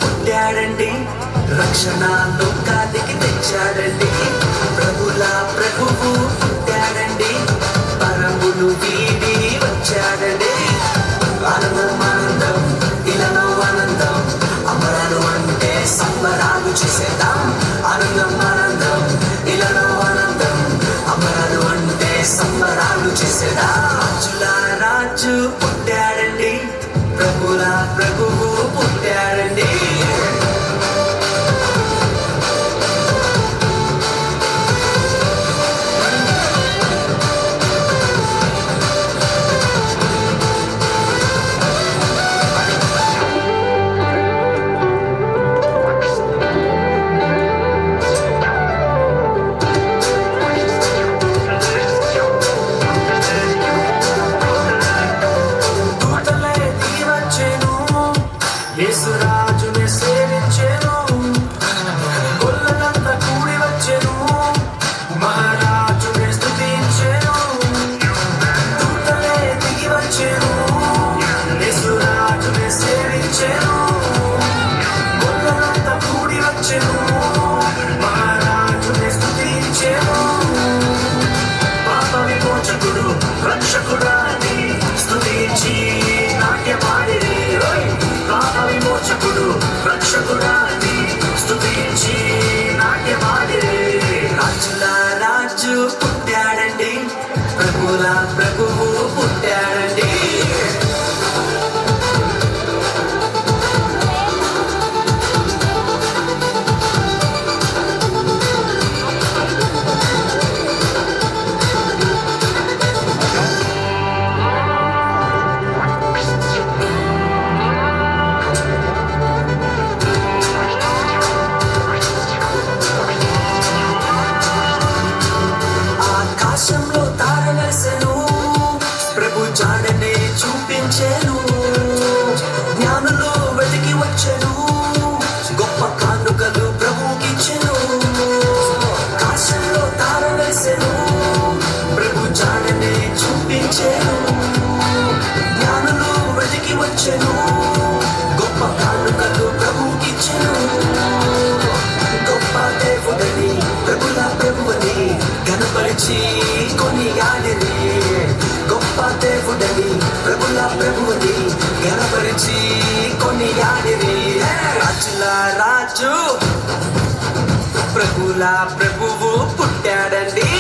పుట్టాడండి, రక్షణ లోకానికి తెచ్చాడండి. ప్రభుల ప్రభువు పుట్టాడండి, పరములు వీడి వచ్చాడండి. ఆనందం ఆనందం ఇలాలో ఆనందం, అమరాలు అంటే సంబరాలు చేసేద్దాం. ఆనందం ఆనందం ఇలాలో ఆనందం, అమరాలు అంటే సంబరాలు చేసేద్దాం. రాజుల రాజు పుట్టాడండి, ప్రభుల ప్రభువు పుట్టాడండి. యేసురాజుని సేవించెను, గొల్లలంతా కూడి వచ్చెను, మహారాజుని స్తుతించెను. దూతలే దిగి వచ్చెను, యేసురాజుని సేవించెను, గొల్లలంతా కూడి వచ్చెను, మహారాజుని స్తుతించెను. పాప విమోచకుడు రక్షకుడాని స్తుతించి నాట్యమాడిరి. పాప విమోచకుడు రక్షకుడాని స్తుతించి నాట్యమాడిరి. రాజుల రాజు పుట్టాడండి, ప్రభుల ప్రభువు పుట్టాడండి. ఆకాశంలో తారవేసెను, ప్రభు జాడనే చూపించెను. జ్ఞానులు వెతికి వచ్చెను, గొప్ప కానుకలు ప్రభుకిచ్చెను. ఆకాశంలో తారవేసెను, ప్రభు జాడనే చూపించెను. జ్ఞానులు వెతికి వచ్చెను, గొప్ప కానుకలు ప్రభుకిచ్చెను. గొప్ప దేవుడని ప్రభుల ప్రభువని గణపరిచి కొనియాడిరి. గొప్ప దేవుడని ప్రభుల ప్రభువని గణపరిచి కొనియాడిరి. రాజుల రాజు ప్రభుల ప్రభువు పుట్టాడండి.